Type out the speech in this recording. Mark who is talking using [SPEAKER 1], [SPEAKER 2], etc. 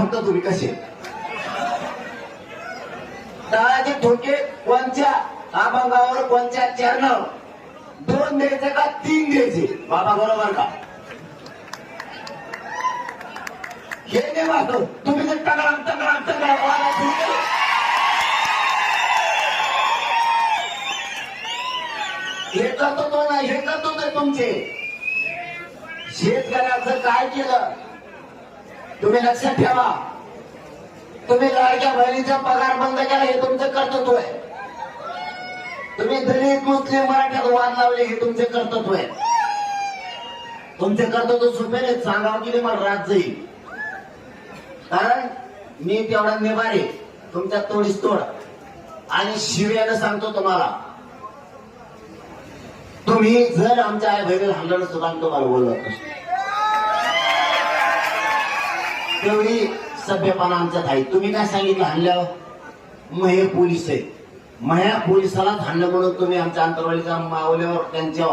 [SPEAKER 1] फक्त तुम्ही कसे तळाचे ठोके कोणत्या अभंगावर कोणत्या चरणावर 2 द्यायचे का 3 द्यायचे बाबा बरोबर का हे नाही वाटतो तुम्ही जर टंगळाम टंगळाम टंगळाम हे करतो तो नाही हे करतो ते तुमचे शेतकऱ्याचं काय केलं तुम्ही लक्षात ठेवा तुम्ही लाडक्या बहिणीचा पगार बंद केला हे तुमचं कर्तृत्व आहे तुम्ही दलित मुस्लिम मराठ्यात वाद लावले हे तुमचे कर्तृत्व आहे तुमचे कर्तृत्व सुपेने सांगावं की मला राज्य येईल कारण मी तेवढा निभारे तुमच्या तोडीस तोड आणि शिव्यानं सांगतो तुम्हाला तुम्ही जर आमच्या आई बहिणीला हाणलं सुद्धा तुम्हाला बोलत तेवढी सभ्यपणा आमच्यात आहे तुम्ही काय सांगितलं हाणल्यावर मग हे पोलीस आहे मग ह्या पोलिसालाच हाणलं म्हणून तुम्ही आमच्या अंतरवालीच्या मावल्यावर त्यांच्या